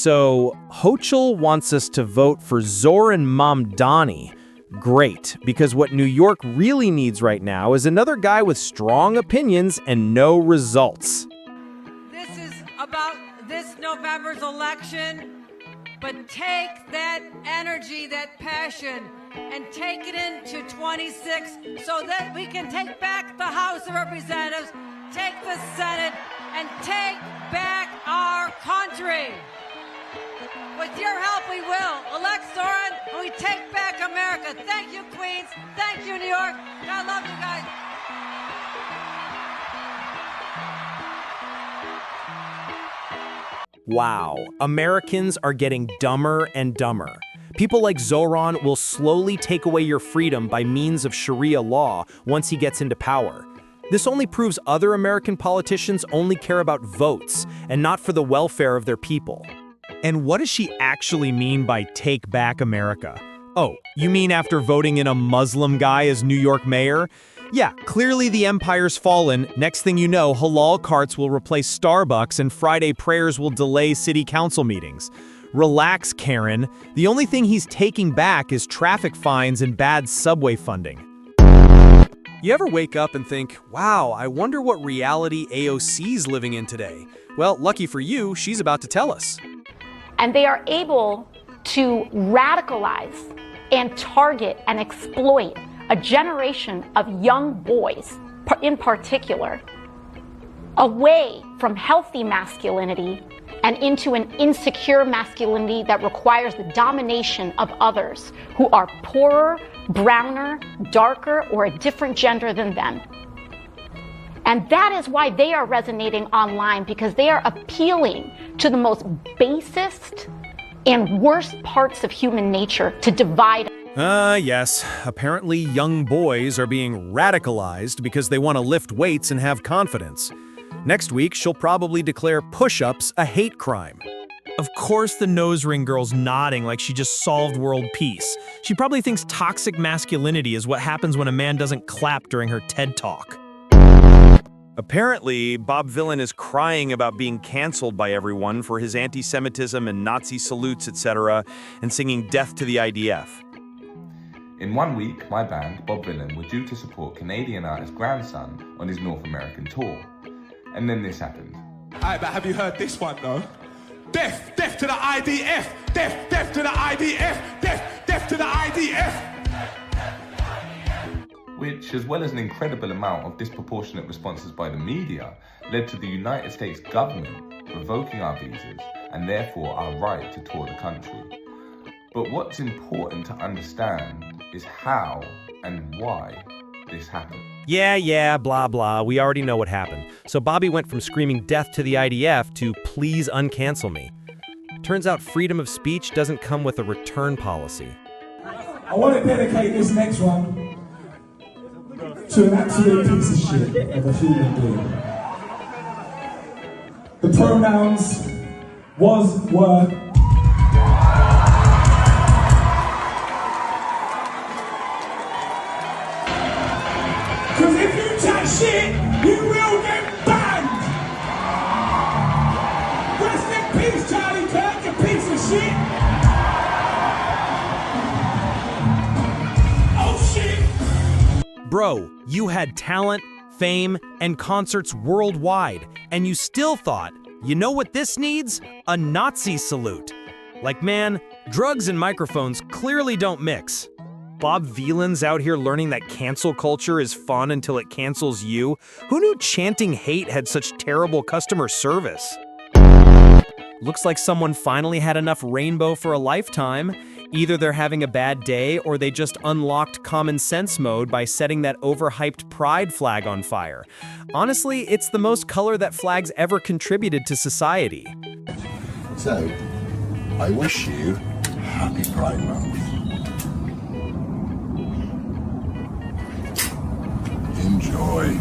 So, Hochul wants us to vote for Zoran Mamdani. Great, because what New York really needs right now is another guy with strong opinions and no results. This is about this November's election, but take that energy, that passion, and take it into 26 so that we can take back the House of Representatives, take the Senate, and take back our country. With your help, we will. Elect Zoran, and we take back America. Thank you, Queens. Thank you, New York. I love you guys. Wow, Americans are getting dumber and dumber. People like Zoran will slowly take away your freedom by means of Sharia law once he gets into power. This only proves other American politicians only care about votes and not for the welfare of their people. And what does she actually mean by take back America? Oh, you mean after voting in a Muslim guy as New York mayor? Yeah, clearly the empire's fallen. Next thing you know, halal carts will replace Starbucks and Friday prayers will delay city council meetings. Relax, Karen. The only thing he's taking back is traffic fines and bad subway funding. You ever wake up and think, wow, I wonder what reality AOC's living in today? Well, lucky for you, she's about to tell us. And they are able to radicalize and target and exploit a generation of young boys, in particular, away from healthy masculinity and into an insecure masculinity that requires the domination of others who are poorer, browner, darker, or a different gender than them. And that is why they are resonating online, because they are appealing to the most basest and worst parts of human nature to divide. Yes. Apparently young boys are being radicalized because they want to lift weights and have confidence. Next week, she'll probably declare push-ups a hate crime. Of course the nose ring girl's nodding like she just solved world peace. She probably thinks toxic masculinity is what happens when a man doesn't clap during her TED Talk. Apparently, Bob Villain is crying about being canceled by everyone for his anti-Semitism and Nazi salutes, etc., and singing death to the IDF. In 1 week, my band, Bob Villain, were due to support Canadian artist Grandson on his North American tour. And then this happened. Alright, but have you heard this one though? Death, death to the IDF! Death, death to the IDF! Death, death to the IDF! Which, as well as an incredible amount of disproportionate responses by the media, led to the United States government revoking our visas and therefore our right to tour the country. But what's important to understand is how and why this happened. Yeah, blah, blah. We already know what happened. So Bobby went from screaming death to the IDF to please uncancel me. Turns out freedom of speech doesn't come with a return policy. I want to dedicate this next one to an absolute piece of shit of a human being. The pronouns was, were. Because if you chat shit, you will get banned. Rest in peace, Charlie Kirk, you piece of shit. Oh shit. Bro, you had talent, fame, and concerts worldwide, and you still thought, you know what this needs? A Nazi salute. Like, man, drugs and microphones clearly don't mix. Bob Vieland's out here learning that cancel culture is fun until it cancels you. Who knew chanting hate had such terrible customer service? Looks like someone finally had enough rainbow for a lifetime. Either they're having a bad day or they just unlocked common sense mode by setting that overhyped pride flag on fire. Honestly, it's the most color that flags ever contributed to society. So, I wish you happy Pride Month. Enjoy.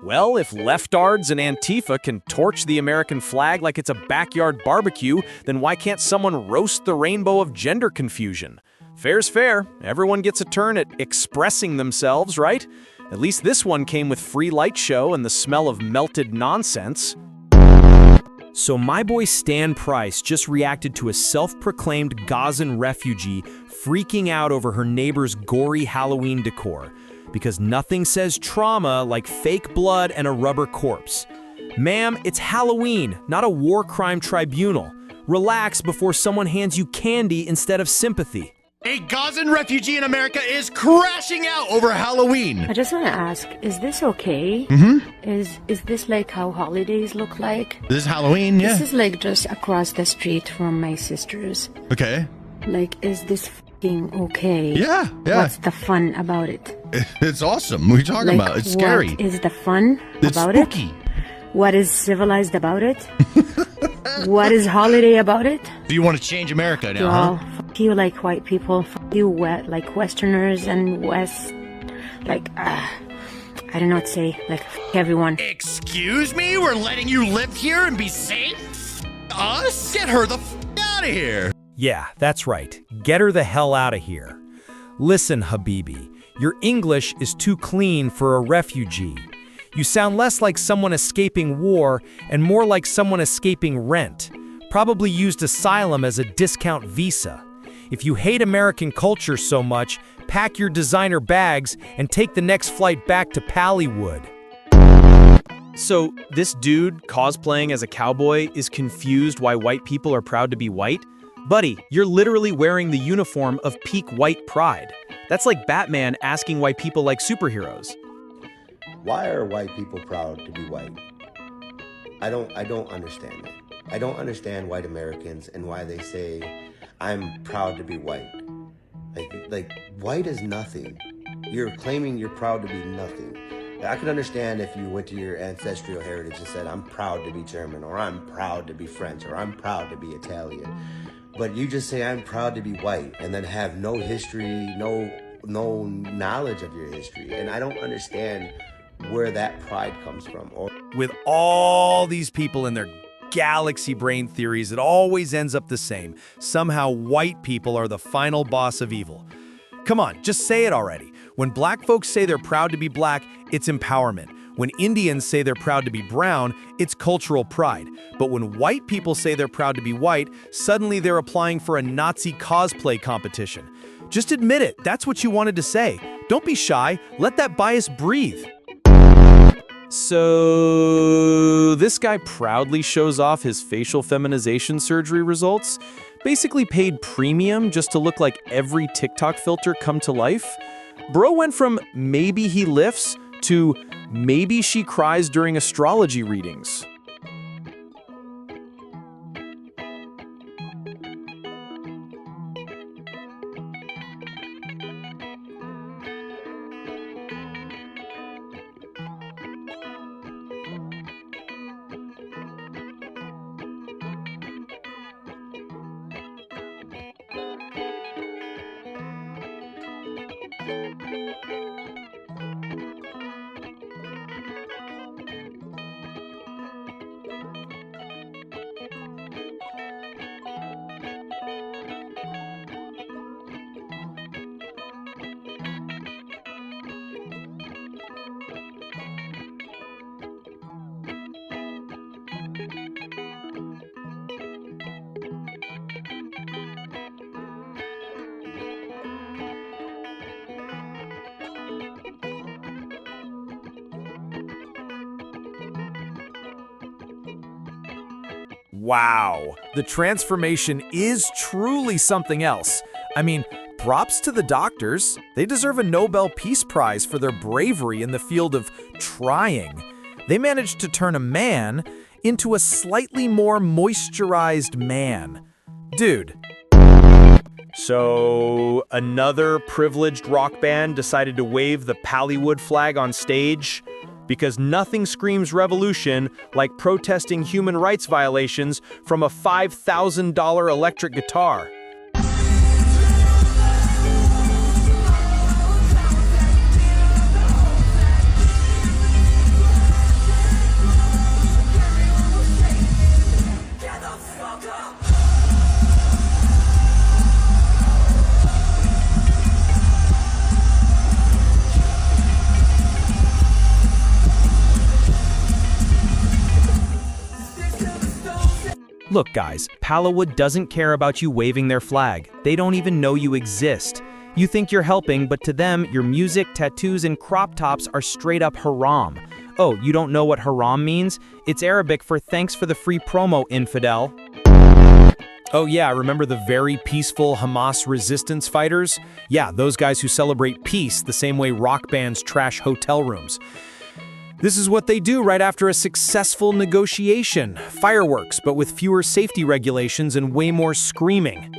Well, if leftards and Antifa can torch the American flag like it's a backyard barbecue, then why can't someone roast the rainbow of gender confusion? Fair's fair. Everyone gets a turn at expressing themselves, right? At least this one came with free light show and the smell of melted nonsense. So my boy Stan Price just reacted to a self-proclaimed Gazan refugee freaking out over her neighbor's gory Halloween decor, because nothing says trauma like fake blood and a rubber corpse. Ma'am, it's Halloween, not a war crime tribunal. Relax before someone hands you candy instead of sympathy. A Gazan refugee in America is crashing out over Halloween. I just want to ask, is this okay? Is this like how holidays look like? This is Halloween, yeah. This is like just across the street from my sister's. Okay. Like, is this f***ing okay? Yeah. What's the fun about it? It's awesome. What are you talking about? It's scary. What is the fun It's about spooky. it? What is civilized about it? What is holiday about it? Do you want to change America now, Well, huh? f*** you like white people. F*** you like Westerners and West. Like, I don't know what to say. Like, f*** everyone. Excuse me? We're letting you live here and be safe? Us? Get her the f*** out of here. Yeah, that's right. Get her the hell out of here. Listen, Habibi, your English is too clean for a refugee. You sound less like someone escaping war and more like someone escaping rent. Probably used asylum as a discount visa. If you hate American culture so much, pack your designer bags and take the next flight back to Pallywood. So, this dude cosplaying as a cowboy is confused why white people are proud to be white? Buddy, you're literally wearing the uniform of peak white pride. That's like Batman asking why people like superheroes. Why are white people proud to be white? I don't understand it. I don't understand white Americans and why they say, I'm proud to be white. Like white is nothing. You're claiming you're proud to be nothing. I could understand if you went to your ancestral heritage and said, I'm proud to be German, or I'm proud to be French, or I'm proud to be Italian. But you just say, I'm proud to be white, and then have no history, no knowledge of your history. And I don't understand where that pride comes from. With all these people and their galaxy brain theories, it always ends up the same. Somehow white people are the final boss of evil. Come on, just say it already. When black folks say they're proud to be black, it's empowerment. When Indians say they're proud to be brown, it's cultural pride. But when white people say they're proud to be white, suddenly they're applying for a Nazi cosplay competition. Just admit it, that's what you wanted to say. Don't be shy, let that bias breathe. So, this guy proudly shows off his facial feminization surgery results, basically paid premium just to look like every TikTok filter come to life. Bro went from maybe he lifts to maybe she cries during astrology readings. Wow, the transformation is truly something else. I mean, props to the doctors. They deserve a Nobel Peace Prize for their bravery in the field of trying. They managed to turn a man into a slightly more moisturized man. Dude. So, another privileged rock band decided to wave the Pallywood flag on stage? Because nothing screams revolution like protesting human rights violations from a $5,000 electric guitar. Look, guys, Palawood doesn't care about you waving their flag. They don't even know you exist. You think you're helping, but to them, your music, tattoos, and crop tops are straight up haram. Oh, you don't know what haram means? It's Arabic for thanks for the free promo, infidel. Oh yeah, remember the very peaceful Hamas resistance fighters? Yeah, those guys who celebrate peace the same way rock bands trash hotel rooms. This is what they do right after a successful negotiation. Fireworks, but with fewer safety regulations and way more screaming.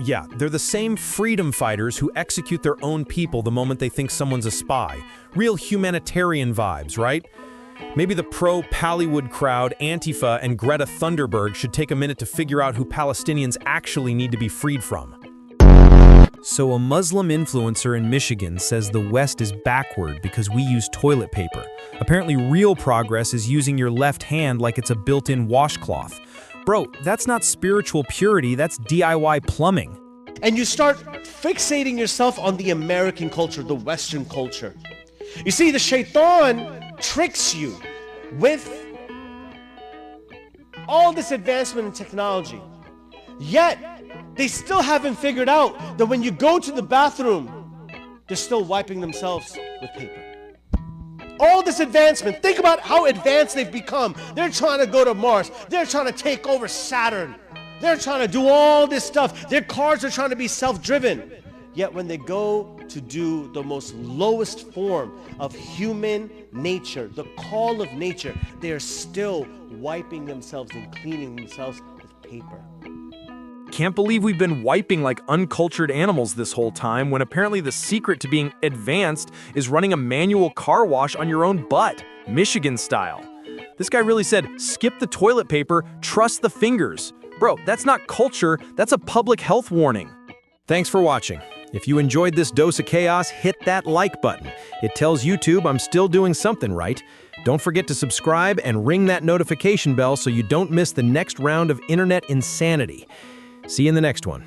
Yeah, they're the same freedom fighters who execute their own people the moment they think someone's a spy. Real humanitarian vibes, right? Maybe the pro-Palawood crowd, Antifa, and Greta Thunberg should take a minute to figure out who Palestinians actually need to be freed from. So a Muslim influencer in Michigan says the West is backward because we use toilet paper. Apparently real progress is using your left hand like it's a built-in washcloth. Bro, that's not spiritual purity, that's DIY plumbing. And you start fixating yourself on the American culture, the Western culture. You see, the shaitan tricks you with all this advancement in technology. Yet, they still haven't figured out that when you go to the bathroom, they're still wiping themselves with paper. All this advancement, think about how advanced they've become. They're trying to go to Mars. They're trying to take over Saturn. They're trying to do all this stuff. Their cars are trying to be self-driven. Yet when they go to do the most lowest form of human nature, the call of nature, they are still wiping themselves and cleaning themselves with paper. Can't believe we've been wiping like uncultured animals this whole time when apparently the secret to being advanced is running a manual car wash on your own butt, Michigan style. This guy really said, skip the toilet paper, trust the fingers. Bro, that's not culture, that's a public health warning. Thanks for watching. If you enjoyed this dose of chaos, hit that like button. It tells YouTube I'm still doing something right. Don't forget to subscribe and ring that notification bell so you don't miss the next round of internet insanity. See you in the next one.